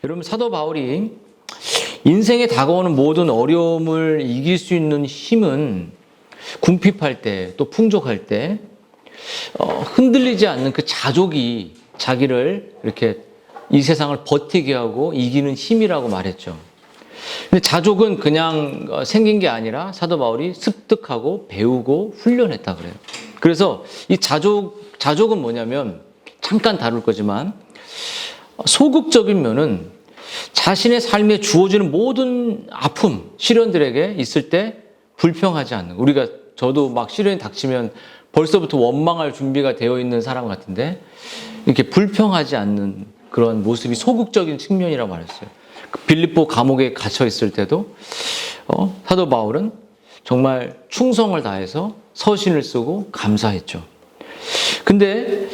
여러분, 사도 바울이 인생에 다가오는 모든 어려움을 이길 수 있는 힘은 궁핍할 때, 또 풍족할 때 흔들리지 않는 그 자족이 자기를 이렇게 이 세상을 버티게 하고 이기는 힘이라고 말했죠. 근데 자족은 그냥 생긴 게 아니라 사도 바울이 습득하고 배우고 훈련했다 그래요. 그래서 이 자족은 뭐냐면 잠깐 다룰 거지만 소극적인 면은 자신의 삶에 주어지는 모든 아픔, 시련들에게 있을 때 불평하지 않는 거. 저도 막 시련이 닥치면 벌써부터 원망할 준비가 되어 있는 사람 같은데 이렇게 불평하지 않는 그런 모습이 소극적인 측면이라고 말했어요. 빌립보 감옥에 갇혀 있을 때도 사도 바울은 정말 충성을 다해서 서신을 쓰고 감사했죠. 근데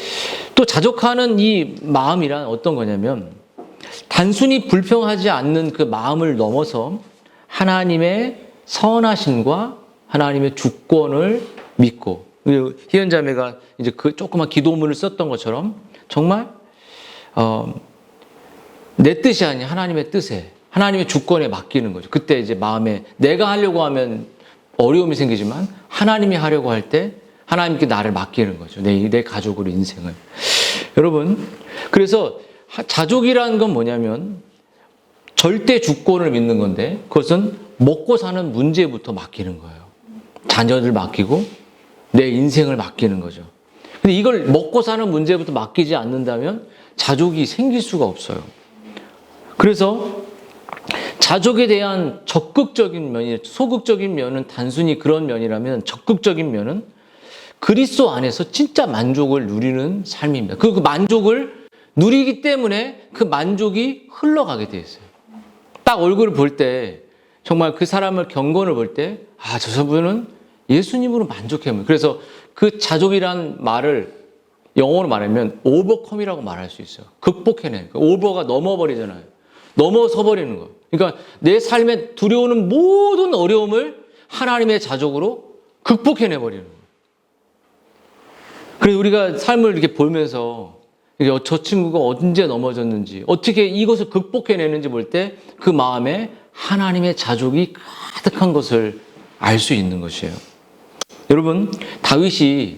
또 자족하는 이 마음이란 어떤 거냐면 단순히 불평하지 않는 그 마음을 넘어서 하나님의 선하심과 하나님의 주권을 믿고, 희연 자매가 이제 그 조그만 기도문을 썼던 것처럼 정말 내 뜻이 아닌 하나님의 뜻에, 하나님의 주권에 맡기는 거죠. 그때 이제 마음에 내가 하려고 하면 어려움이 생기지만 하나님이 하려고 할 때 하나님께 나를 맡기는 거죠. 내 가족으로 인생을. 여러분, 그래서 자족이라는 건 뭐냐면 절대 주권을 믿는 건데 그것은 먹고 사는 문제부터 맡기는 거예요. 자녀들 맡기고 내 인생을 맡기는 거죠. 근데 이걸 먹고 사는 문제부터 맡기지 않는다면 자족이 생길 수가 없어요. 그래서 자족에 대한 적극적인 면이, 소극적인 면은 단순히 그런 면이라면 적극적인 면은 그리스도 안에서 진짜 만족을 누리는 삶입니다. 그 만족을 누리기 때문에 그 만족이 흘러가게 돼 있어요. 딱 얼굴을 볼 때, 정말 그 사람을 경건을 볼 때, 저 분은 예수님으로 만족해요. 그래서 그 자족이란 말을 영어로 말하면 오버컴이라고 말할 수 있어요. 극복해내. 오버가 넘어버리잖아요. 넘어서 버리는 거예요. 그러니까 내 삶에 두려우는 모든 어려움을 하나님의 자족으로 극복해내 버리는 거예요. 그래서 우리가 삶을 이렇게 보면서 저 친구가 언제 넘어졌는지, 어떻게 이것을 극복해내는지 볼 때 그 마음에 하나님의 자족이 가득한 것을 알 수 있는 것이에요. 여러분, 다윗이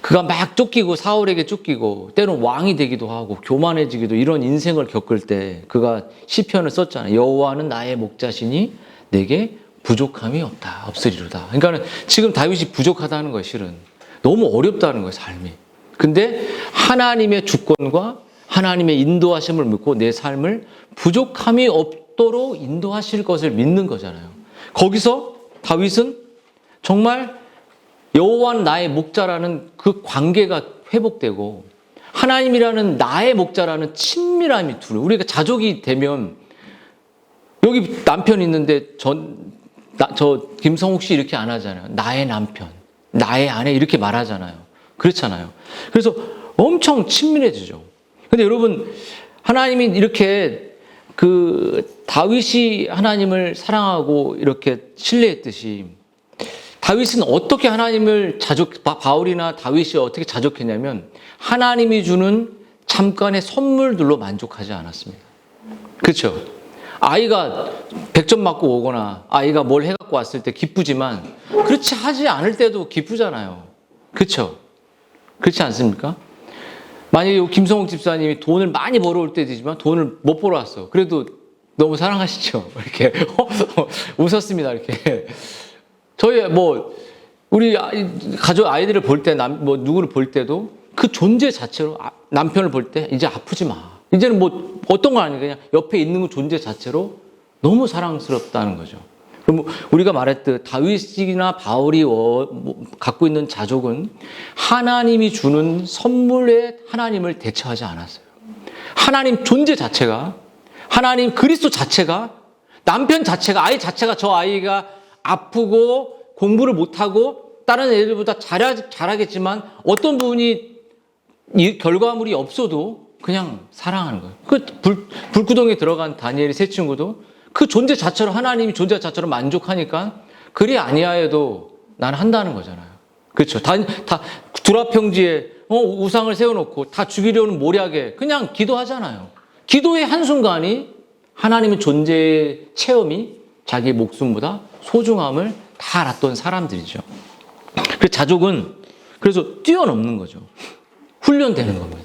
그가 막 쫓기고 사울에게 쫓기고 때론 왕이 되기도 하고 교만해지기도 이런 인생을 겪을 때 그가 시편을 썼잖아요. 여호와는 나의 목자시니 내게 부족함이 없으리로다. 그러니까 지금 다윗이 부족하다는 거예요, 실은. 너무 어렵다는 거예요, 삶이. 근데 하나님의 주권과 하나님의 인도하심을 믿고 내 삶을 부족함이 없도록 인도하실 것을 믿는 거잖아요. 거기서 다윗은 정말 여호와는 나의 목자라는 그 관계가 회복되고 하나님이라는 나의 목자라는 친밀함이 두려. 우리가 자족이 되면 여기 남편 있는데 저 김성욱 씨 이렇게 안 하잖아요. 나의 남편, 나의 아내 이렇게 말하잖아요. 그렇잖아요. 그래서 엄청 친밀해지죠. 근데 여러분, 하나님이 이렇게 다윗이 하나님을 사랑하고 이렇게 신뢰했듯이 다윗은 어떻게 하나님을 바울이나 다윗이 어떻게 자족했냐면 하나님이 주는 잠깐의 선물들로 만족하지 않았습니다. 그렇죠? 아이가 100점 맞고 오거나 아이가 뭘 해갖고 왔을 때 기쁘지만 그렇지 하지 않을 때도 기쁘잖아요. 그렇죠? 그렇지 않습니까? 만약에 김성욱 집사님이 돈을 많이 벌어올 때지만 돈을 못 벌어왔어. 그래도 너무 사랑하시죠? 이렇게 웃었습니다. 이렇게. 우리 아이들을 볼 때, 누구를 볼 때도 그 존재 자체로 남편을 볼 때 이제 아프지 마. 이제는 어떤 거 아니에요. 그냥 옆에 있는 그 존재 자체로 너무 사랑스럽다는 거죠. 그럼 우리가 말했듯 다윗이나 바울이 갖고 있는 자족은 하나님이 주는 선물에 하나님을 대처하지 않았어요. 하나님 존재 자체가, 하나님 그리스도 자체가, 남편 자체가, 아이 자체가 저 아이가 아프고 공부를 못하고 다른 애들보다 잘하겠지만 어떤 부분이 결과물이 없어도 그냥 사랑하는 거예요. 불구덩이에 들어간 다니엘의 세 친구도 그 존재 자체로 하나님이 존재 자체로 만족하니까 그리 아니하여도 나는 한다는 거잖아요. 그렇죠. 다 두라평지에 우상을 세워놓고 다 죽이려는 모략에 그냥 기도하잖아요. 기도의 한순간이 하나님의 존재 체험이 자기의 목숨보다 소중함을 다 알았던 사람들이죠. 그 자족은 그래서 뛰어넘는 거죠. 훈련되는 겁니다.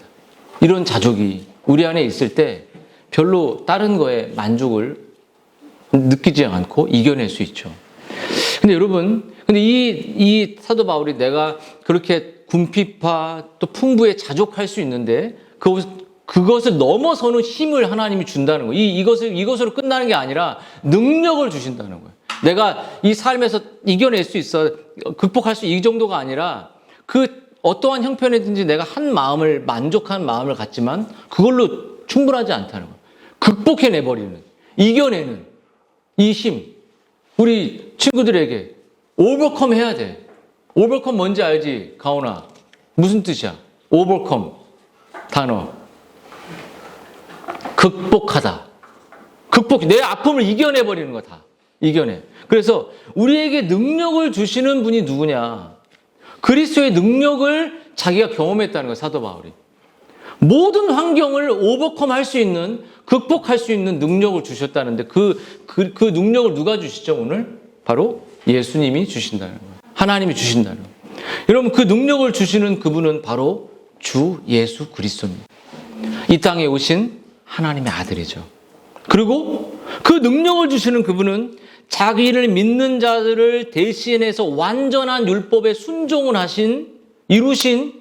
이런 자족이 우리 안에 있을 때 별로 다른 거에 만족을 느끼지 않고 이겨낼 수 있죠. 근데 여러분, 이 사도 바울이 내가 그렇게 궁핍파 또 풍부에 자족할 수 있는데 그것을 넘어서는 힘을 하나님이 준다는 거예요. 이것으로 끝나는 게 아니라 능력을 주신다는 거예요. 내가 이 삶에서 이겨낼 수 있어, 극복할 수, 이 정도가 아니라 그 어떠한 형편이든지 내가 한 마음을, 만족한 마음을 갖지만 그걸로 충분하지 않다는 거예요. 극복해내버리는, 이겨내는 이 힘. 우리 친구들에게 오버컴 해야 돼. 오버컴 뭔지 알지, 가온아? 무슨 뜻이야? 오버컴 단어. 극복하다. 내 아픔을 이겨내버리는 거다. 이겨내. 그래서 우리에게 능력을 주시는 분이 누구냐? 그리스도의 능력을 자기가 경험했다는 거예요, 사도 바울이. 모든 환경을 오버컴 할 수 있는, 극복할 수 있는 능력을 주셨다는데 그 능력을 누가 주시죠, 오늘? 바로 예수님이 주신다는 거예요. 하나님이 주신다는 거예요. 여러분, 그 능력을 주시는 그분은 바로 주 예수 그리스도입니다. 이 땅에 오신 하나님의 아들이죠. 그리고 그 능력을 주시는 그분은 자기를 믿는 자들을 대신해서 완전한 율법에 순종을 이루신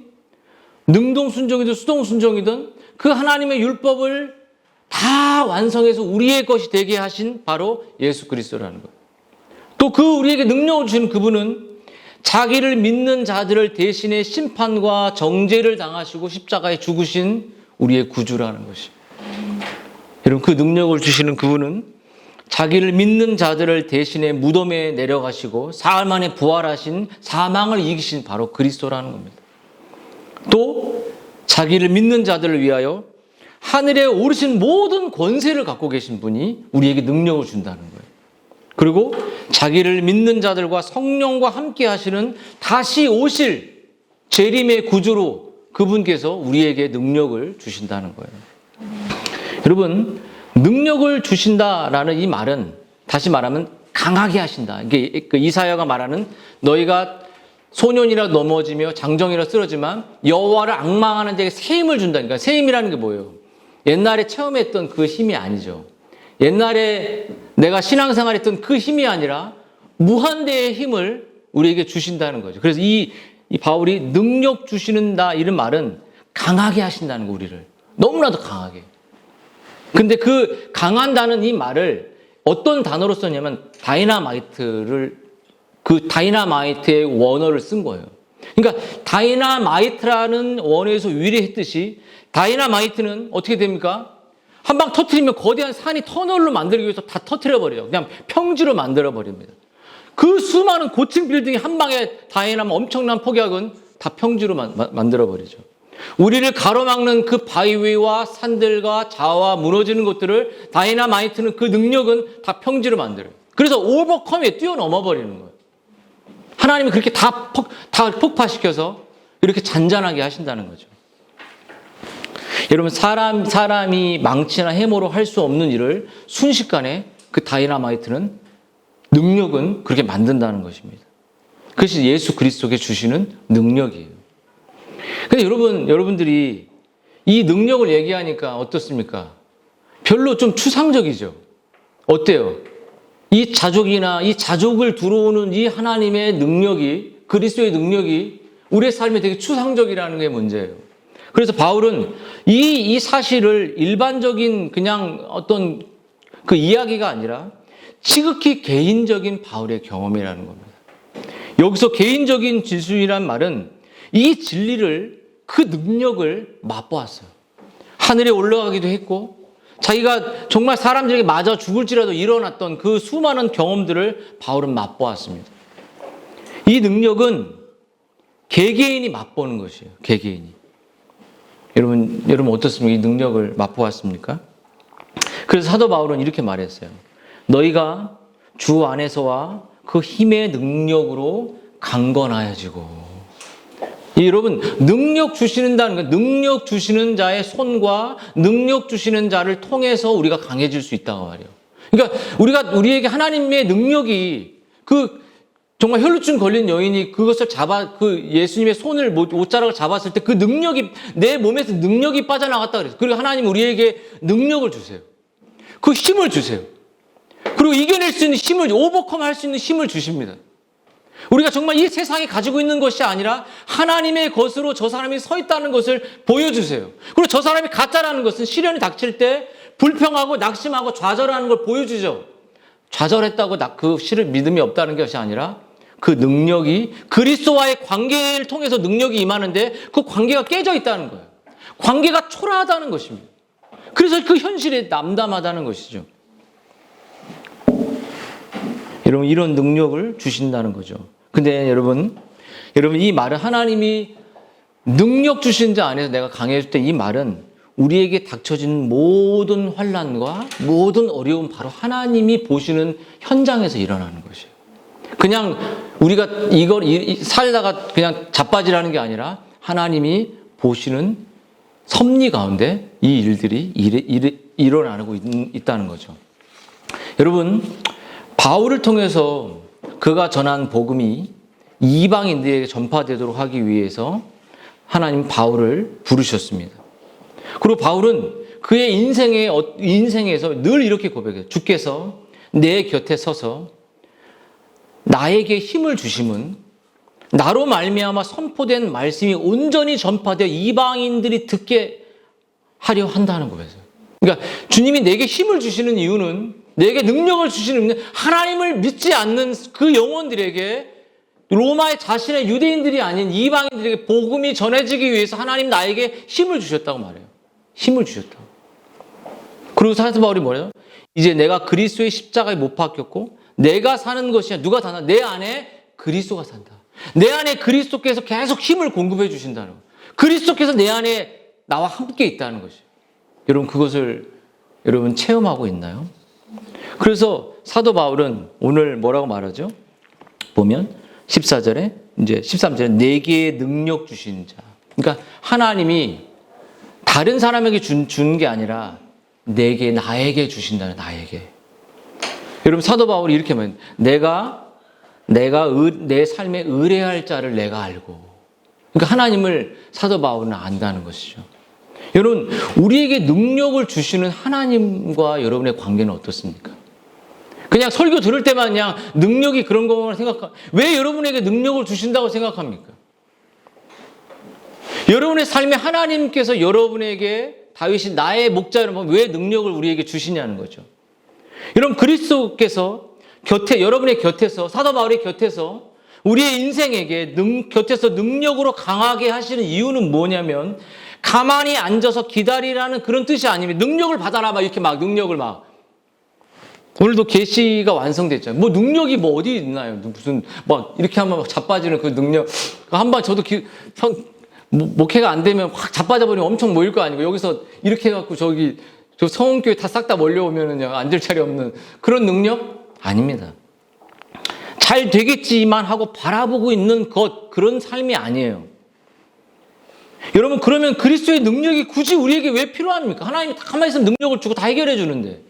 능동순종이든 수동순종이든 그 하나님의 율법을 다 완성해서 우리의 것이 되게 하신 바로 예수 그리스도라는 거예요. 또 그 우리에게 능력을 주신 그분은 자기를 믿는 자들을 대신해 심판과 정죄를 당하시고 십자가에 죽으신 우리의 구주라는 것이에요. 여러분, 그 능력을 주시는 그분은 자기를 믿는 자들을 대신해 무덤에 내려가시고 사흘 만에 부활하신, 사망을 이기신 바로 그리스도라는 겁니다. 또 자기를 믿는 자들을 위하여 하늘에 오르신 모든 권세를 갖고 계신 분이 우리에게 능력을 준다는 거예요. 그리고 자기를 믿는 자들과 성령과 함께 하시는 다시 오실 재림의 구주로 그분께서 우리에게 능력을 주신다는 거예요. 여러분, 능력을 주신다라는 이 말은 다시 말하면 강하게 하신다. 이게 그 이사야가 말하는 너희가 소년이라 넘어지며 장정이라 쓰러지만 여호와를 앙망하는 자에게 새 힘을 준다니까. 새 힘이라는 게 뭐예요? 옛날에 체험했던 그 힘이 아니죠. 옛날에 내가 신앙생활했던 그 힘이 아니라 무한대의 힘을 우리에게 주신다는 거죠. 그래서 이 바울이 능력 주시는다 이런 말은 강하게 하신다는 거, 우리를. 너무나도 강하게. 근데 그 강한다는 이 말을 어떤 단어로 썼냐면 다이나마이트의 원어를 쓴 거예요. 그러니까 다이나마이트라는 원어에서 유래했듯이 다이나마이트는 어떻게 됩니까? 한 방 터트리면 거대한 산이 터널로 만들기 위해서 다 터트려버려요. 그냥 평지로 만들어버립니다. 그 수많은 고층 빌딩이 한 방에 다이나마 엄청난 폭약은 다 평지로 만들어버리죠. 우리를 가로막는 그 바위 위와 산들과 자와 무너지는 것들을 다이나마이트는 그 능력은 다 평지로 만들어요. 그래서 오버컴에 뛰어넘어 버리는 거예요. 하나님이 그렇게 다 폭파시켜서 이렇게 잔잔하게 하신다는 거죠. 여러분, 사람이 망치나 해머로 할 수 없는 일을 순식간에 그 다이나마이트는, 능력은 그렇게 만든다는 것입니다. 그것이 예수 그리스도께 주시는 능력이에요. 근데 여러분들이 이 능력을 얘기하니까 어떻습니까? 별로 좀 추상적이죠. 어때요? 이 자족을 들어오는 이 하나님의 능력이, 그리스도의 능력이 우리의 삶에 되게 추상적이라는 게 문제예요. 그래서 바울은 이 사실을 일반적인 그냥 어떤 그 이야기가 아니라 지극히 개인적인 바울의 경험이라는 겁니다. 여기서 개인적인 진술이란 말은 이 진리를, 그 능력을 맛보았어요. 하늘에 올라가기도 했고 자기가 정말 사람들에게 맞아 죽을지라도 일어났던 그 수많은 경험들을 바울은 맛보았습니다. 이 능력은 개개인이 맛보는 것이에요. 개개인이. 여러분 어떻습니까? 이 능력을 맛보았습니까? 그래서 사도 바울은 이렇게 말했어요. 너희가 주 안에서와 그 힘의 능력으로 강건하여지고. 여러분, 능력 주시는다는 건 능력 주시는 자의 손과 능력 주시는 자를 통해서 우리가 강해질 수 있다고 말이에요. 그러니까 우리에게 하나님의 능력이 정말 혈루증 걸린 여인이 그것을 예수님의 손을 옷자락을 잡았을 때 그 능력이 내 몸에서 능력이 빠져나갔다 그랬어요. 그리고 하나님 우리에게 능력을 주세요. 그 힘을 주세요. 그리고 이겨낼 수 있는 힘을, 오버컴 할 수 있는 힘을 주십니다. 우리가 정말 이 세상에 가지고 있는 것이 아니라 하나님의 것으로 저 사람이 서 있다는 것을 보여주세요. 그리고 저 사람이 가짜라는 것은 시련이 닥칠 때 불평하고 낙심하고 좌절하는 걸 보여주죠. 좌절했다고 그 믿음이 없다는 것이 아니라 그 능력이 그리스도와의 관계를 통해서 능력이 임하는데 그 관계가 깨져 있다는 거예요. 관계가 초라하다는 것입니다. 그래서 그 현실에 남담하다는 것이죠. 여러분, 이런 능력을 주신다는 거죠. 근데 여러분 이 말은 하나님이 능력 주신 자 안에서 내가 강해질 때 이 말은 우리에게 닥쳐진 모든 환난과 모든 어려움 바로 하나님이 보시는 현장에서 일어나는 것이에요. 그냥 우리가 이걸 살다가 그냥 자빠지라는 게 아니라 하나님이 보시는 섭리 가운데 이 일들이 일어나고 있다는 거죠. 여러분, 바울을 통해서 그가 전한 복음이 이방인들에게 전파되도록 하기 위해서 하나님 바울을 부르셨습니다. 그리고 바울은 그의 인생에서 늘 이렇게 고백해요. 주께서 내 곁에 서서 나에게 힘을 주심은 나로 말미암아 선포된 말씀이 온전히 전파되어 이방인들이 듣게 하려 한다는 거예요. 그러니까 주님이 내게 힘을 주시는 이유는, 내게 능력을 주시는 이유는 하나님을 믿지 않는 그 영혼들에게, 로마의 자신의 유대인들이 아닌 이방인들에게 복음이 전해지기 위해서 하나님 나에게 힘을 주셨다고 말해요. 힘을 주셨다고. 그리고 사도 바울이 뭐래요? 이제 내가 그리스도의 십자가에 못 박혔고 내가 사는 것이 아니라 누가 사나? 내 안에 그리스도가 산다. 내 안에 그리스도께서 계속 힘을 공급해 주신다는 거예요. 그리스도께서 내 안에 나와 함께 있다는 것이에요. 여러분, 그것을 여러분 체험하고 있나요? 그래서 사도 바울은 오늘 뭐라고 말하죠? 보면 14절에 이제 13절에 내게 능력 주신 자. 그러니까 하나님이 다른 사람에게 준 게 아니라 나에게 주신다는, 나에게. 여러분, 사도 바울이 이렇게 말해요. 내가 내 삶에 의뢰할 자를 내가 알고. 그러니까 하나님을 사도 바울은 안다는 것이죠. 여러분, 우리에게 능력을 주시는 하나님과 여러분의 관계는 어떻습니까? 그냥 설교 들을 때만 그냥 능력이 그런 거만 왜 여러분에게 능력을 주신다고 생각합니까? 여러분의 삶에 하나님께서 여러분에게 다윗이 나의 목자라면 왜 능력을 우리에게 주시냐는 거죠. 여러분, 그리스도께서 여러분의 곁에서, 사도 바울의 곁에서 우리의 인생에게 곁에서 능력으로 강하게 하시는 이유는 뭐냐면 가만히 앉아서 기다리라는 그런 뜻이 아닙니다. 능력을 받아라 막 이렇게 막 능력을 막. 오늘도 계시가 완성됐잖아요. 뭐 능력이 뭐 어디 있나요? 무슨 막 이렇게 하면 막 자빠지는 그 능력. 한번 저도 목회가 안 되면 확 자빠져 버리면 엄청 모일 거 아니고 여기서 이렇게 해갖고 저 성원교회 다 싹 다 몰려오면은 앉을 자리 없는 그런 능력? 아닙니다. 잘 되겠지만 하고 바라보고 있는 그런 삶이 아니에요. 여러분, 그러면 그리스도의 능력이 굳이 우리에게 왜 필요합니까? 하나님이 다 가만히 있으면 능력을 주고 다 해결해 주는데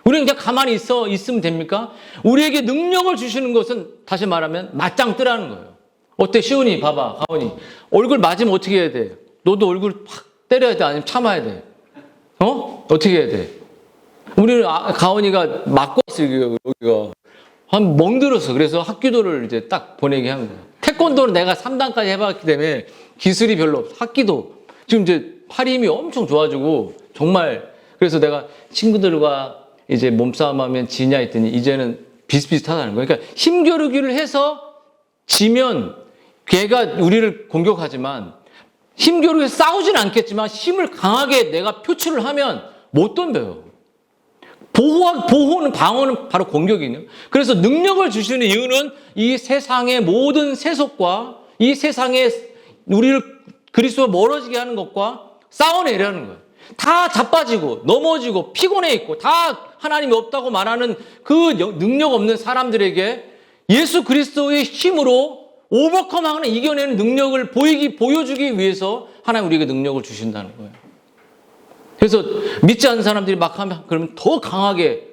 우리는 그냥 가만히 있으면 됩니까? 우리에게 능력을 주시는 것은 다시 말하면 맞짱 뜨라는 거예요. 어때? 시온이 봐봐. 가온이 얼굴 맞으면 어떻게 해야 돼? 너도 얼굴 팍 때려야 돼? 아니면 참아야 돼? 어떻게 해야 돼? 우리는 가온이가 맞고 있어요. 여기가 한 멍들었어. 그래서 학기도를 이제 딱 보내게 합니다. 태권도는 내가 3단까지 해봤기 때문에 기술이 별로 없어. 학기도 지금 이제 팔 힘이 엄청 좋아지고 정말. 그래서 내가 친구들과 이제 몸싸움하면 지냐 했더니 이제는 비슷비슷하다는 거예요. 그러니까 힘겨루기를 해서 지면 걔가 우리를 공격하지만 힘겨루기에서 싸우진 않겠지만 힘을 강하게 내가 표출을 하면 못 덤벼요. 방어는 바로 공격이네요. 그래서 능력을 주시는 이유는 이 세상의 모든 세속과 이 세상에 우리를 그리스도와 멀어지게 하는 것과 싸워내려는 거예요. 다 자빠지고 넘어지고 피곤해 있고 다 하나님이 없다고 말하는 그 능력 없는 사람들에게 예수 그리스도의 힘으로 오버컴하거나 이겨내는 능력을 보여주기 위해서 하나님 우리에게 능력을 주신다는 거예요. 그래서 믿지 않는 사람들이 막 하면 그러면 더 강하게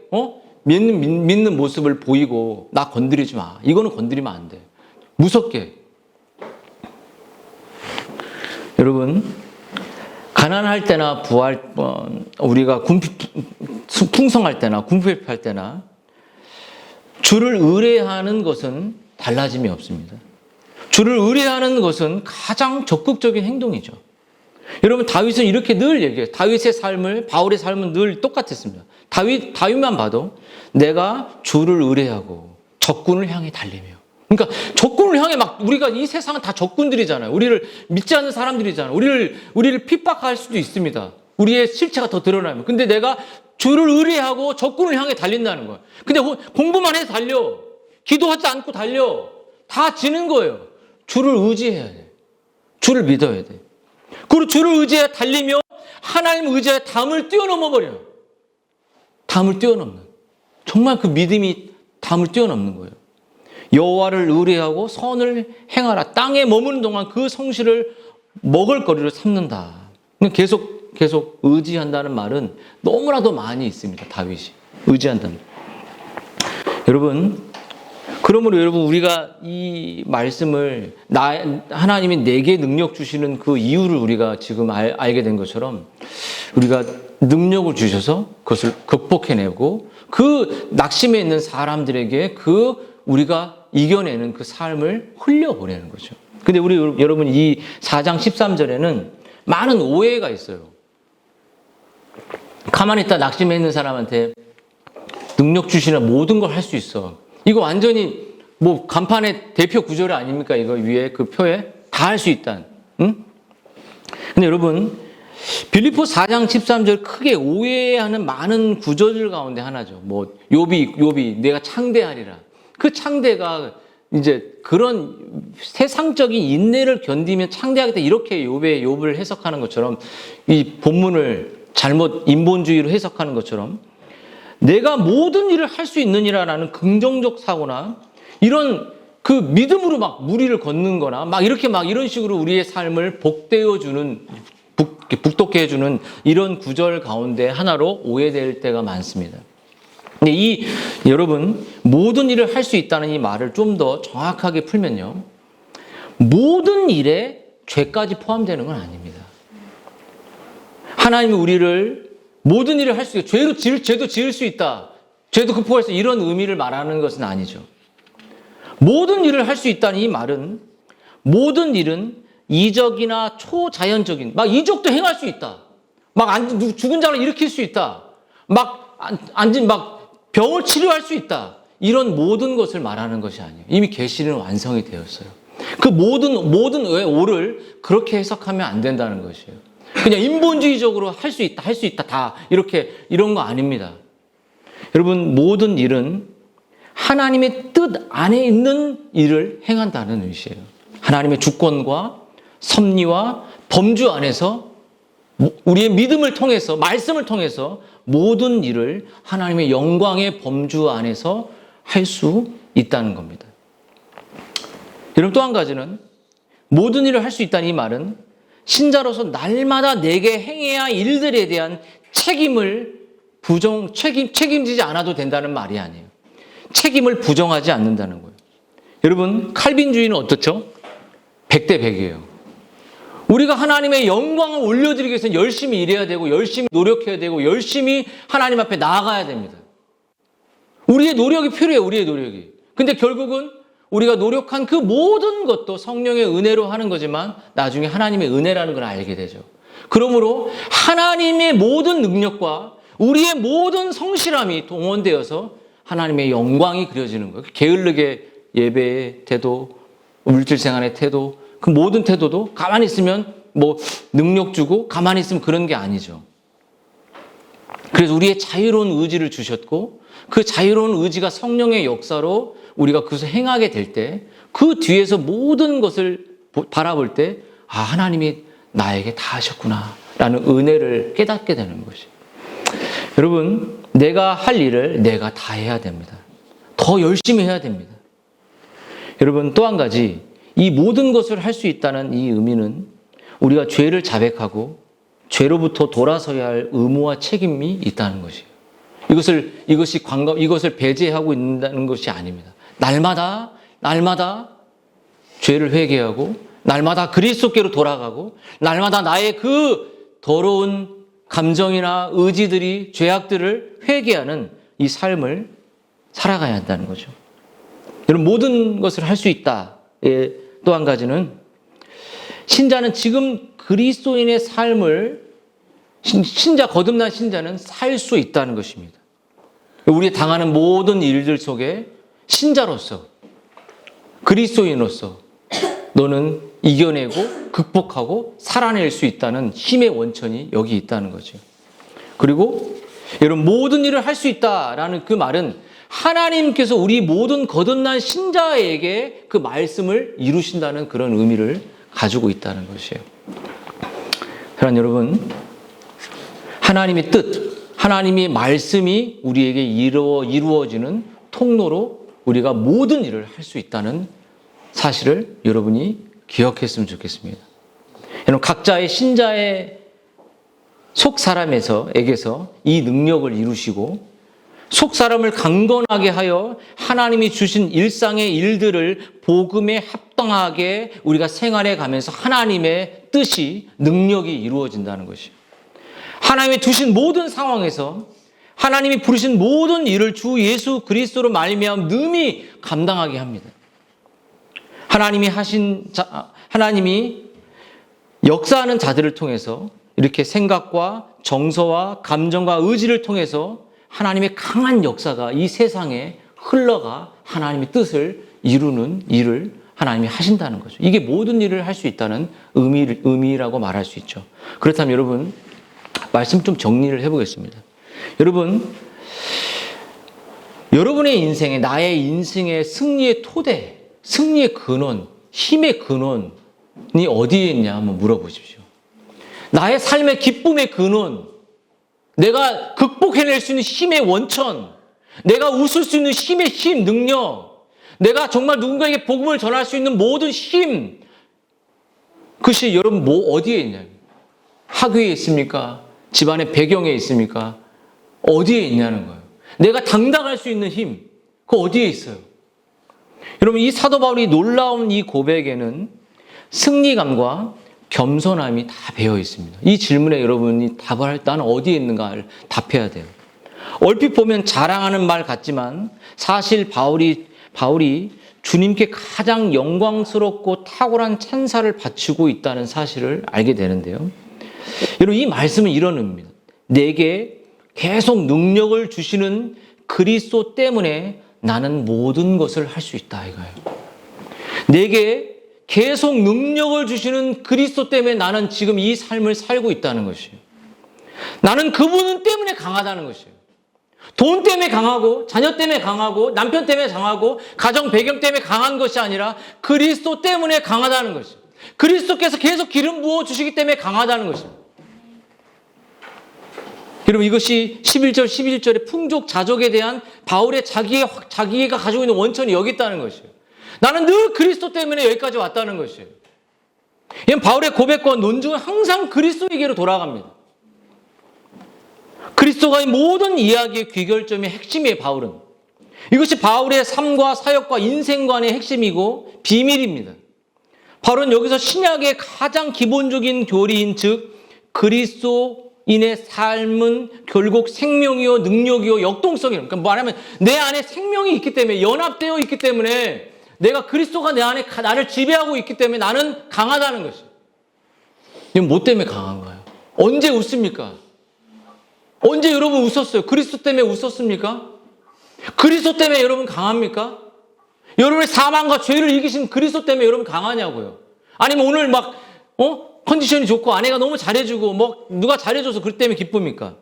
믿는 모습을 보이고 나 건드리지 마. 이거는 건드리면 안 돼. 무섭게. 여러분 가난할 때나 우리가 풍성할 때나 궁핍할 때나 주를 의뢰하는 것은 달라짐이 없습니다. 주를 의뢰하는 것은 가장 적극적인 행동이죠. 여러분 다윗은 이렇게 늘 얘기해요. 다윗의 삶을 바울의 삶은 늘 똑같았습니다. 다윗만 봐도 내가 주를 의뢰하고 적군을 향해 달리며. 그러니까 적군을 향해 우리가 이 세상은 다 적군들이잖아요. 우리를 믿지 않는 사람들이잖아요. 우리를 핍박할 수도 있습니다. 우리의 실체가 더 드러나면. 근데 내가 주를 의뢰하고 적군을 향해 달린다는 거예요. 근데 공부만 해서 달려. 기도하지 않고 달려. 다 지는 거예요. 주를 의지해야 돼. 주를 믿어야 돼. 그리고 주를 의지해 달리며 하나님 의지에 담을 뛰어넘어 버려요. 담을 뛰어넘는. 정말 그 믿음이 담을 뛰어넘는 거예요. 여호와를 의뢰하고 선을 행하라. 땅에 머무는 동안 그 성실을 먹을거리로 삼는다. 계속 의지한다는 말은 너무나도 많이 있습니다. 다윗이 의지한다는. 여러분 그러므로 여러분 우리가 이 말씀을 하나님이 내게 능력 주시는 그 이유를 우리가 지금 알게 된 것처럼 우리가 능력을 주셔서 그것을 극복해내고 그 낙심에 있는 사람들에게 우리가 이겨내는 그 삶을 흘려보내는 거죠. 근데 여러분 이 4장 13절에는 많은 오해가 있어요. 가만히 있다 낙심해 있는 사람한테 능력 주시는 모든 걸 할 수 있어. 이거 완전히 간판의 대표 구절 아닙니까? 이거 위에 그 표에 다 할 수 있다. 응? 근데 여러분 빌립보 4장 13절 크게 오해하는 많은 구절들 가운데 하나죠. 욥이 내가 창대하리라. 그 창대가 이제 그런 세상적인 인내를 견디면 창대하겠다 이렇게 욥을 해석하는 것처럼 이 본문을 잘못 인본주의로 해석하는 것처럼 내가 모든 일을 할 수 있느니라라는 긍정적 사고나 이런 그 믿음으로 무리를 걷는 거나 이런 식으로 우리의 삶을 북돋게 해주는 이런 구절 가운데 하나로 오해될 때가 많습니다. 근데 여러분, 모든 일을 할 수 있다는 이 말을 좀 더 정확하게 풀면요. 모든 일에 죄까지 포함되는 건 아닙니다. 하나님이 우리를 모든 일을 할 수 있다. 죄도 지을 수 있다. 죄도 극복할 수 있다. 이런 의미를 말하는 것은 아니죠. 모든 일을 할 수 있다는 이 말은 모든 일은 이적이나 초자연적인 이적도 행할 수 있다. 죽은 자를 일으킬 수 있다. 병을 치료할 수 있다. 이런 모든 것을 말하는 것이 아니에요. 이미 계시는 완성이 되었어요. 그 모든 오를 그렇게 해석하면 안 된다는 것이에요. 그냥 인본주의적으로 할 수 있다 다 이런 거 아닙니다. 여러분 모든 일은 하나님의 뜻 안에 있는 일을 행한다는 의미예요. 하나님의 주권과 섭리와 범주 안에서 우리의 믿음을 통해서 말씀을 통해서 모든 일을 하나님의 영광의 범주 안에서 할 수 있다는 겁니다. 여러분 또 한 가지는 모든 일을 할 수 있다는 이 말은 신자로서 날마다 내게 행해야 할 일들에 대한 책임지지 않아도 된다는 말이 아니에요. 책임을 부정하지 않는다는 거예요. 여러분 칼빈주의는 어떻죠? 100대 100이에요. 우리가 하나님의 영광을 올려드리기 위해서는 열심히 일해야 되고 열심히 노력해야 되고 열심히 하나님 앞에 나아가야 됩니다. 우리의 노력이 필요해요. 우리의 노력이. 근데 결국은 우리가 노력한 그 모든 것도 성령의 은혜로 하는 거지만 나중에 하나님의 은혜라는 걸 알게 되죠. 그러므로 하나님의 모든 능력과 우리의 모든 성실함이 동원되어서 하나님의 영광이 그려지는 거예요. 게을르게 예배의 태도, 물질 생활의 태도, 그 모든 태도도 가만히 있으면 능력 주고 가만히 있으면 그런 게 아니죠. 그래서 우리의 자유로운 의지를 주셨고 그 자유로운 의지가 성령의 역사로 우리가 그것을 행하게 될 때 그 뒤에서 모든 것을 바라볼 때 하나님이 나에게 다 하셨구나 라는 은혜를 깨닫게 되는 것이에요. 여러분 내가 할 일을 내가 다 해야 됩니다. 더 열심히 해야 됩니다. 여러분 또 한 가지 이 모든 것을 할 수 있다는 이 의미는 우리가 죄를 자백하고 죄로부터 돌아서야 할 의무와 책임이 있다는 것이에요. 이것을 배제하고 있다는 것이 아닙니다. 날마다 죄를 회개하고, 날마다 그리스도께로 돌아가고, 날마다 나의 그 더러운 감정이나 의지들이, 죄악들을 회개하는 이 삶을 살아가야 한다는 거죠. 여러분, 모든 것을 할 수 있다. 또 한 가지는, 신자는 지금 그리스도인의 삶을, 거듭난 신자는 살 수 있다는 것입니다. 우리 당하는 모든 일들 속에 신자로서, 그리스도인으로서 너는 이겨내고 극복하고 살아낼 수 있다는 힘의 원천이 여기 있다는 거죠. 그리고 여러분, 모든 일을 할 수 있다라는 그 말은 하나님께서 우리 모든 거듭난 신자에게 그 말씀을 이루신다는 그런 의미를 가지고 있다는 것이에요. 그러나 여러분, 하나님의 뜻, 하나님의 말씀이 우리에게 이루어지는 통로로 우리가 모든 일을 할 수 있다는 사실을 여러분이 기억했으면 좋겠습니다. 여러분, 각자의 신자의 속 사람에게서 이 능력을 이루시고, 속 사람을 강건하게 하여 하나님이 주신 일상의 일들을 복음에 합당하게 우리가 생활해 가면서 하나님의 뜻이, 능력이 이루어진다는 것이에요. 하나님이 두신 모든 상황에서 하나님이 부르신 모든 일을 주 예수 그리스도로 말미암아 능히 감당하게 합니다. 하나님이 역사하는 자들을 통해서 이렇게 생각과 정서와 감정과 의지를 통해서 하나님의 강한 역사가 이 세상에 흘러가 하나님의 뜻을 이루는 일을 하나님이 하신다는 거죠. 이게 모든 일을 할 수 있다는 의미라고 말할 수 있죠. 그렇다면 여러분, 말씀 좀 정리를 해보겠습니다. 여러분, 여러분의 인생에, 나의 인생의 승리의 토대, 승리의 근원, 힘의 근원이 어디에 있냐 한번 물어보십시오. 나의 삶의 기쁨의 근원, 내가 극복해낼 수 있는 힘의 원천, 내가 웃을 수 있는 힘의 힘, 능력, 내가 정말 누군가에게 복음을 전할 수 있는 모든 힘, 그것이 여러분 어디에 있냐? 학위에 있습니까? 집안의 배경에 있습니까? 어디에 있냐는 거예요. 내가 당당할 수 있는 힘, 그거 어디에 있어요? 여러분, 이 사도 바울이 놀라운 이 고백에는 승리감과 겸손함이 다 배어 있습니다. 이 질문에 여러분이 답을 할 때 나는 어디에 있는가를 답해야 돼요. 얼핏 보면 자랑하는 말 같지만 사실 바울이 주님께 가장 영광스럽고 탁월한 찬사를 바치고 있다는 사실을 알게 되는데요. 여러분, 이 말씀은 이런 의미입니다. 내게 계속 능력을 주시는 그리스도 때문에 나는 모든 것을 할 수 있다 이거예요. 내게 계속 능력을 주시는 그리스도 때문에 나는 지금 이 삶을 살고 있다는 것이에요. 나는 그분 때문에 강하다는 것이에요. 돈 때문에 강하고, 자녀 때문에 강하고, 남편 때문에 강하고, 가정 배경 때문에 강한 것이 아니라 그리스도 때문에 강하다는 것이에요. 그리스도께서 계속 기름 부어주시기 때문에 강하다는 것입니다. 여러분, 이것이 11절의 풍족, 자족에 대한 바울의 자기가 가지고 있는 원천이 여기 있다는 것이에요. 나는 늘 그리스도 때문에 여기까지 왔다는 것이에요. 바울의 고백과 논증은 항상 그리스도에게로 돌아갑니다. 그리스도가 이 모든 이야기의 귀결점의 핵심이에요, 바울은. 이것이 바울의 삶과 사역과 인생관의 핵심이고 비밀입니다. 바울은 여기서 신약의 가장 기본적인 교리인 즉 그리스도인의 삶은 결국 생명이요 능력이요 역동성이에요. 그러니까 말하면 내 안에 생명이 있기 때문에, 연합되어 있기 때문에, 내가 그리스도가 내 안에 나를 지배하고 있기 때문에 나는 강하다는 것이에요. 이건 뭐 때문에 강한가요? 언제 웃습니까? 언제 여러분 웃었어요? 그리스도 때문에 웃었습니까? 그리스도 때문에 여러분 강합니까? 여러분의 사망과 죄를 이기신 그리스도 때문에 여러분 강하냐고요? 아니면 오늘 컨디션이 좋고 아내가 너무 잘해주고 누가 잘해줘서 그것 때문에 기쁩니까?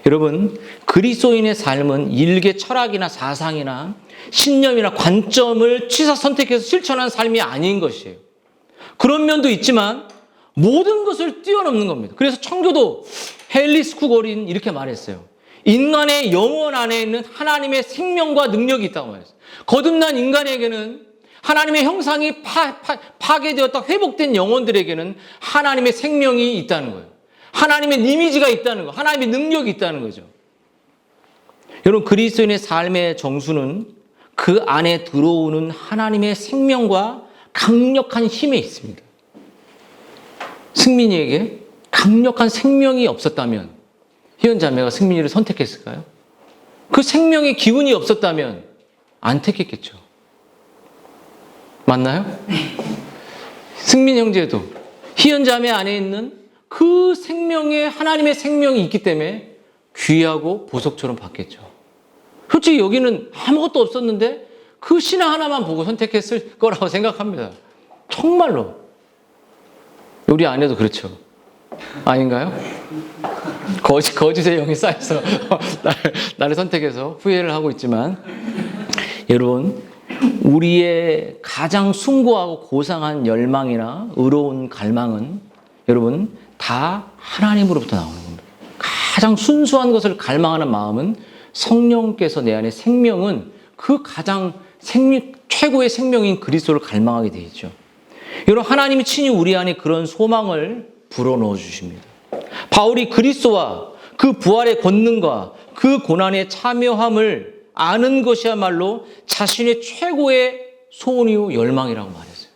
여러분, 그리스도인의 삶은 일개 철학이나 사상이나 신념이나 관점을 취사 선택해서 실천한 삶이 아닌 것이에요. 그런 면도 있지만 모든 것을 뛰어넘는 겁니다. 그래서 청교도 헨리 스쿠걸은 이렇게 말했어요. 인간의 영혼 안에 있는 하나님의 생명과 능력이 있다고 말했어요. 거듭난 인간에게는 하나님의 형상이 파괴되었다 회복된 영혼들에게는 하나님의 생명이 있다는 거예요. 하나님의 이미지가 있다는 거, 하나님의 능력이 있다는 거죠. 여러분, 그리스도인의 삶의 정수는 그 안에 들어오는 하나님의 생명과 강력한 힘에 있습니다. 승민이에게 강력한 생명이 없었다면 희연 자매가 승민이를 선택했을까요? 그 생명의 기운이 없었다면 안 택했겠죠. 맞나요? 승민 형제도 희연 자매 안에 있는 그 생명에 하나님의 생명이 있기 때문에 귀하고 보석처럼 받겠죠. 솔직히 여기는 아무것도 없었는데 그 신화 하나만 보고 선택했을 거라고 생각합니다. 정말로. 우리 아내도 그렇죠. 아닌가요? 거짓의 영이 쌓여서 나를 선택해서 후회를 하고 있지만, 여러분, 우리의 가장 숭고하고 고상한 열망이나 의로운 갈망은 여러분 다 하나님으로부터 나오는 겁니다. 가장 순수한 것을 갈망하는 마음은 성령께서 내 안에 생명은 그 가장 최고의 생명인 그리스도를 갈망하게 되어 있죠. 여러분, 하나님이 친히 우리 안에 그런 소망을 불어넣어 주십니다. 바울이 그리스도와 그 부활의 권능과 그 고난의 참여함을 아는 것이야말로 자신의 최고의 소원이요 열망이라고 말했어요.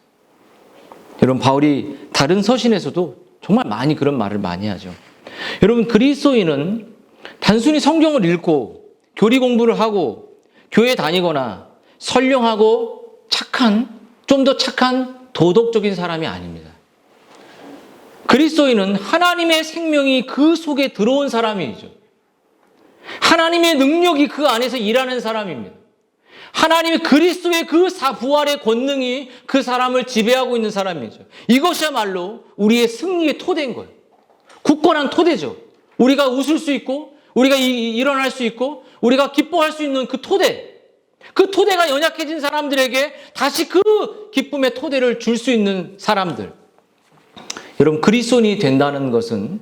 여러분, 바울이 다른 서신에서도 정말 많이 그런 말을 많이 하죠. 여러분, 그리스도인은 단순히 성경을 읽고 교리 공부를 하고 교회 다니거나 선량하고 좀 더 착한 도덕적인 사람이 아닙니다. 그리스도인은 하나님의 생명이 그 속에 들어온 사람이죠. 하나님의 능력이 그 안에서 일하는 사람입니다. 하나님의 그리스도의 그 부활의 권능이 그 사람을 지배하고 있는 사람이죠. 이것이야말로 우리의 승리의 토대인 거예요. 굳건한 토대죠. 우리가 웃을 수 있고 우리가 일어날 수 있고 우리가 기뻐할 수 있는 그 토대. 그 토대가 연약해진 사람들에게 다시 그 기쁨의 토대를 줄 수 있는 사람들. 여러분, 그리스도인이 된다는 것은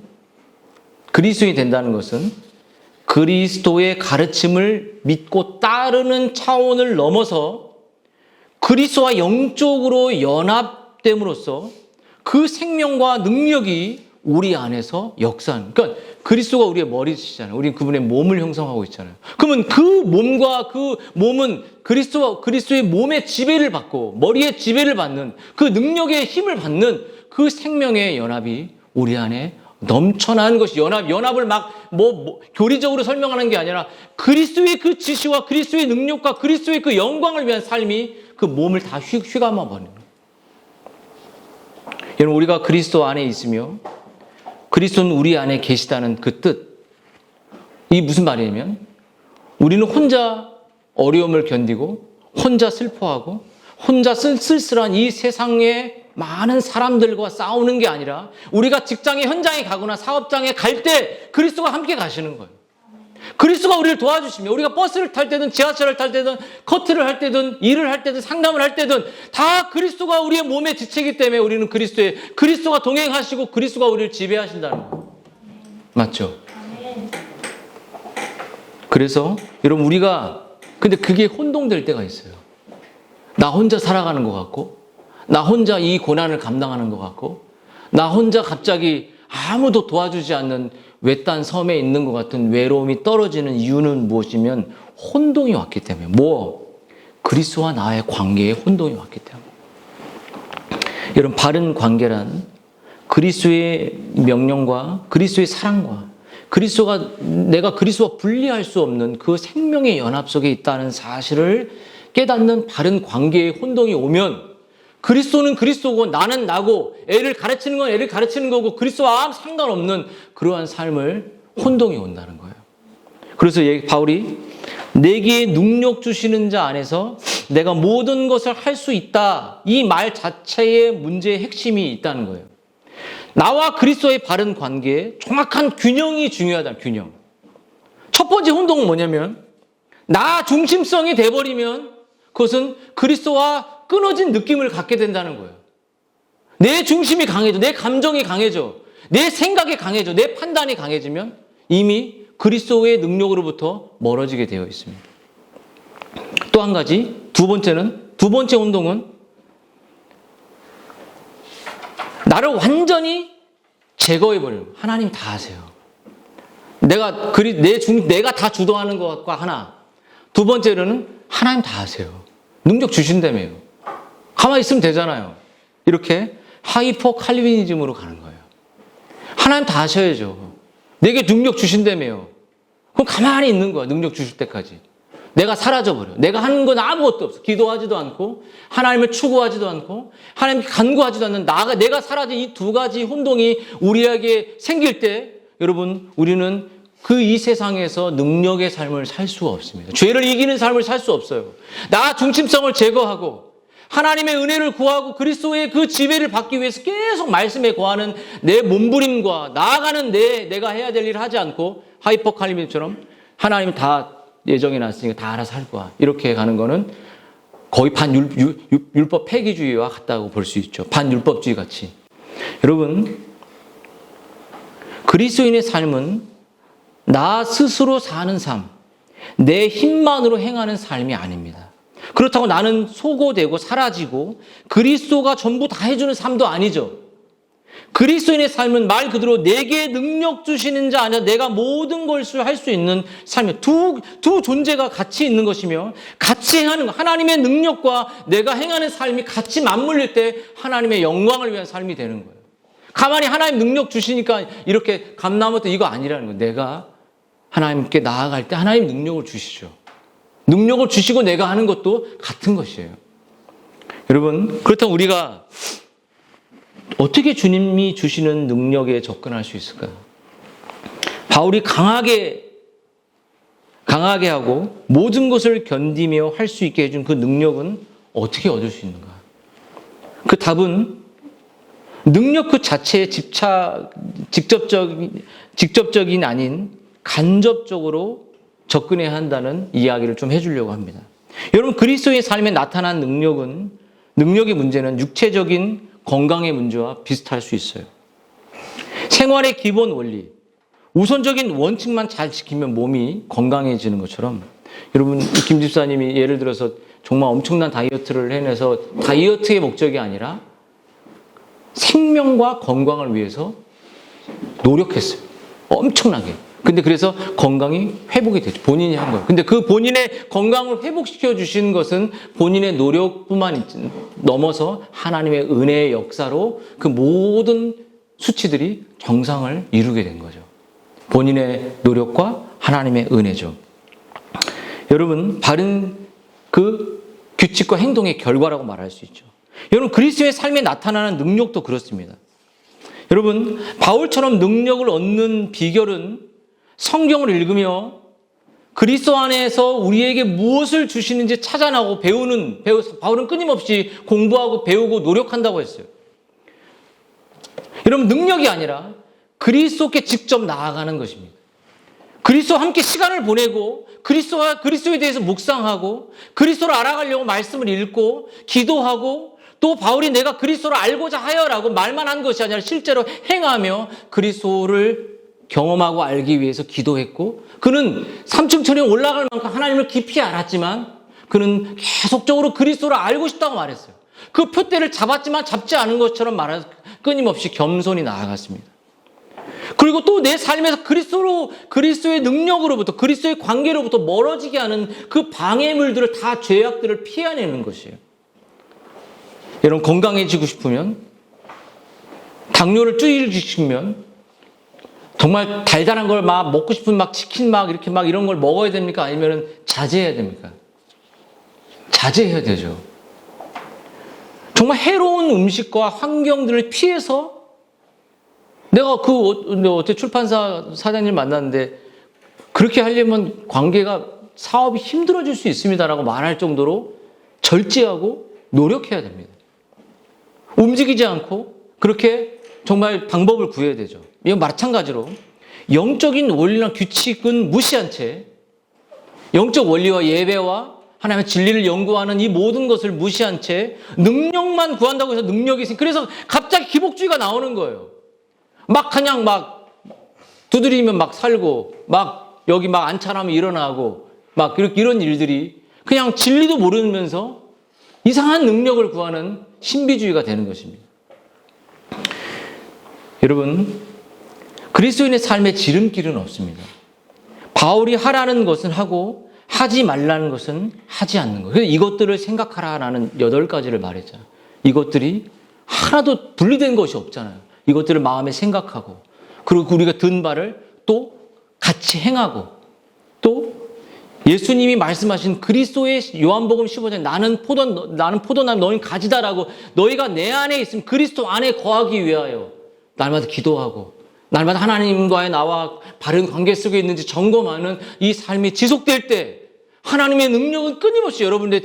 그리스도의 가르침을 믿고 따르는 차원을 넘어서 그리스도와 영적으로 연합됨으로써 그 생명과 능력이 우리 안에서 역사하는. 그러니까 그리스도가 우리의 머리시잖아요. 우리는 그분의 몸을 형성하고 있잖아요. 그러면 그 몸과 그 몸은 그리스도의 몸의 지배를 받고 머리의 지배를 받는 그 능력의 힘을 받는 그 생명의 연합이 우리 안에 넘쳐나는 것이 연합을 교리적으로 설명하는 게 아니라 그리스도의 그 지시와 그리스도의 능력과 그리스도의 그 영광을 위한 삶이 그 몸을 다 휘감아 버리는 거예요. 여러분, 우리가 그리스도 안에 있으며 그리스도는 우리 안에 계시다는 그 뜻. 이게 무슨 말이냐면 우리는 혼자 어려움을 견디고 혼자 슬퍼하고 혼자 쓸쓸한 이 세상의 많은 사람들과 싸우는 게 아니라 우리가 직장의 현장에 가거나 사업장에 갈 때 그리스도가 함께 가시는 거예요. 그리스도가 우리를 도와주시며 우리가 버스를 탈 때든 지하철을 탈 때든 커트를 할 때든 일을 할 때든 상담을 할 때든 다 그리스도가 우리의 몸의 지체이기 때문에 우리는 그리스도가 동행하시고 그리스도가 우리를 지배하신다는 거예요. 맞죠? 그래서 여러분, 근데 그게 혼동될 때가 있어요. 나 혼자 살아가는 것 같고 나 혼자 이 고난을 감당하는 것 같고 나 혼자 갑자기 아무도 도와주지 않는 외딴 섬에 있는 것 같은 외로움이 떨어지는 이유는 무엇이면 혼동이 왔기 때문에. 그리스도와 나의 관계에 혼동이 왔기 때문에. 여러분, 바른 관계란 그리스도의 명령과 그리스도의 사랑과 내가 그리스도와 분리할 수 없는 그 생명의 연합 속에 있다는 사실을 깨닫는 바른 관계에 혼동이 오면 그리스도는 그리스도고 나는 나고 애를 가르치는 건 애를 가르치는 거고 그리스도와 아무 상관없는 그러한 삶을 혼동이 온다는 거예요. 그래서 바울이 내게 능력 주시는 자 안에서 내가 모든 것을 할 수 있다. 이 말 자체의 문제의 핵심이 있다는 거예요. 나와 그리스도의 바른 관계에 정확한 균형이 중요하다. 균형. 첫 번째 혼동은 뭐냐면 나 중심성이 돼버리면 그것은 그리스도와 끊어진 느낌을 갖게 된다는 거예요. 내 중심이 강해져, 내 감정이 강해져, 내 생각이 강해져, 내 판단이 강해지면 이미 그리스도의 능력으로부터 멀어지게 되어 있습니다. 또 한 가지, 두 번째 혼동은 나를 완전히 제거해버리는 거예요. 하나님 다 하세요. 내가 다 주도하는 것과 하나. 두 번째로는 하나님 다 하세요. 능력 주신다며요. 가만히 있으면 되잖아요. 이렇게 하이퍼 칼빈이즘으로 가는 거예요. 하나님 다 하셔야죠. 내게 능력 주신다며요. 그럼 가만히 있는 거야. 능력 주실 때까지. 내가 사라져버려. 내가 하는 건 아무것도 없어. 기도하지도 않고 하나님을 추구하지도 않고 하나님께 간구하지도 않는 내가 사라진 이 두 가지 혼동이 우리에게 생길 때 여러분 우리는 이 세상에서 능력의 삶을 살 수가 없습니다. 죄를 이기는 삶을 살 수 없어요. 나 중심성을 제거하고 하나님의 은혜를 구하고 그리스도의 그 지배를 받기 위해서 계속 말씀에 거하는 내 몸부림과 나아가는 내가 해야 될 일을 하지 않고 하이퍼칼리민처럼 하나님 다 예정해 놨으니까 다 알아서 할 거야. 이렇게 가는 거는 거의 반율법 폐기주의와 같다고 볼 수 있죠. 반율법주의 같이. 여러분, 그리스도인의 삶은 나 스스로 사는 삶, 내 힘만으로 행하는 삶이 아닙니다. 그렇다고 나는 소고되고 사라지고 그리스도가 전부 다 해주는 삶도 아니죠. 그리스도인의 삶은 말 그대로 내게 능력 주시는 자 아니라 내가 모든 것을 할 수 있는 삶이에요. 두 존재가 같이 있는 것이며 같이 행하는 것. 하나님의 능력과 내가 행하는 삶이 같이 맞물릴 때 하나님의 영광을 위한 삶이 되는 거예요. 가만히 하나님 능력 주시니까 이렇게 감나무도 이거 아니라는 거예요. 내가 하나님께 나아갈 때 하나님 능력을 주시죠. 능력을 주시고 내가 하는 것도 같은 것이에요. 여러분, 그렇다면 우리가 어떻게 주님이 주시는 능력에 접근할 수 있을까요? 바울이 강하게 하고 모든 것을 견디며 할 수 있게 해준 그 능력은 어떻게 얻을 수 있는가? 그 답은 능력 그 자체에 직접적인 아닌 간접적으로 접근해야 한다는 이야기를 좀 해주려고 합니다. 여러분, 그리스도의 삶에 나타난 능력의 문제는 육체적인 건강의 문제와 비슷할 수 있어요. 생활의 기본 원리, 우선적인 원칙만 잘 지키면 몸이 건강해지는 것처럼 여러분, 김 집사님이 예를 들어서 정말 엄청난 다이어트를 해내서 다이어트의 목적이 아니라 생명과 건강을 위해서 노력했어요. 엄청나게. 근데 그래서 건강이 회복이 됐죠. 본인이 한 거예요. 근데 그 본인의 건강을 회복시켜 주신 것은 본인의 노력뿐만 넘어서 하나님의 은혜의 역사로 그 모든 수치들이 정상을 이루게 된 거죠. 본인의 노력과 하나님의 은혜죠. 여러분, 바른 그 규칙과 행동의 결과라고 말할 수 있죠. 여러분, 그리스도의 삶에 나타나는 능력도 그렇습니다. 여러분, 바울처럼 능력을 얻는 비결은 성경을 읽으며 그리스도 안에서 우리에게 무엇을 주시는지 찾아나고 바울은 끊임없이 공부하고 배우고 노력한다고 했어요. 여러분, 능력이 아니라 그리스도께 직접 나아가는 것입니다. 그리스도와 함께 시간을 보내고 그리스도에 대해서 묵상하고 그리스도를 알아가려고 말씀을 읽고 기도하고 또 바울이 내가 그리스도를 알고자 하여라고 말만 한 것이 아니라 실제로 행하며 그리스도를 경험하고 알기 위해서 기도했고 그는 3층천에 올라갈 만큼 하나님을 깊이 알았지만 그는 계속적으로 그리스도를 알고 싶다고 말했어요. 그 표대를 잡았지만 잡지 않은 것처럼 말해서 끊임없이 겸손히 나아갔습니다. 그리고 또 내 삶에서 그리스도의 능력으로부터 그리스도의 관계로부터 멀어지게 하는 그 방해물들을 다 죄악들을 피해내는 것이에요. 여러분, 건강해지고 싶으면 당뇨를 줄이시면 정말 달달한 걸 막 먹고 싶은 치킨 이렇게 이런 걸 먹어야 됩니까? 아니면 자제해야 됩니까? 자제해야 되죠. 정말 해로운 음식과 환경들을 피해서 내가 어제 출판사 사장님 만났는데 그렇게 하려면 사업이 힘들어질 수 있습니다라고 말할 정도로 절제하고 노력해야 됩니다. 움직이지 않고 그렇게 정말 방법을 구해야 되죠. 이건 마찬가지로 영적인 원리나 규칙은 무시한 채 영적 원리와 예배와 하나님의 진리를 연구하는 이 모든 것을 무시한 채 능력만 구한다고 해서 능력이 있으니 그래서 갑자기 기복주의가 나오는 거예요. 그냥 두드리면 살고 여기 안차라면 일어나고 이런 일들이 그냥 진리도 모르면서 이상한 능력을 구하는 신비주의가 되는 것입니다. 여러분, 그리스도인의 삶에 지름길은 없습니다. 바울이 하라는 것은 하고 하지 말라는 것은 하지 않는 것. 그래서 이것들을 생각하라라는 8가지를 말했잖아요. 이것들이 하나도 분리된 것이 없잖아요. 이것들을 마음에 생각하고, 그리고 우리가 든 바를 또 같이 행하고, 또 예수님이 말씀하신 그리스도의 요한복음 15장 나는 포도나무 너희는 가지다라고, 너희가 내 안에 있으면 그리스도 안에 거하기 위하여 날마다 기도하고 날마다 하나님과의 나와 바른 관계 속에 있는지 점검하는 이 삶이 지속될 때 하나님의 능력은 끊임없이 여러분들의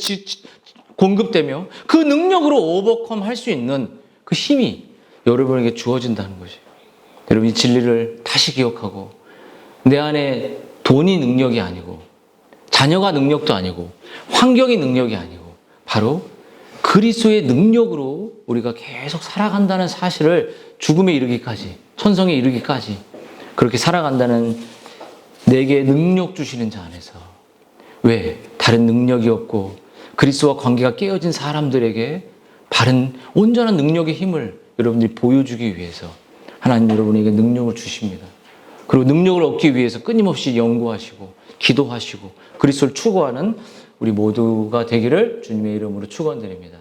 공급되며 그 능력으로 오버컴 할 수 있는 그 힘이 여러분에게 주어진다는 것이에요. 여러분, 이 진리를 다시 기억하고, 내 안에 돈이 능력이 아니고 자녀가 능력도 아니고 환경이 능력이 아니고 바로 그리스도의 능력으로 우리가 계속 살아간다는 사실을 죽음에 이르기까지, 천성에 이르기까지 그렇게 살아간다는, 내게 능력 주시는 자 안에서, 왜 다른 능력이 없고 그리스도와 관계가 깨어진 사람들에게 바른 온전한 능력의 힘을 여러분들이 보여주기 위해서 하나님 여러분에게 능력을 주십니다. 그리고 능력을 얻기 위해서 끊임없이 연구하시고 기도하시고 그리스도를 추구하는 우리 모두가 되기를 주님의 이름으로 축원드립니다.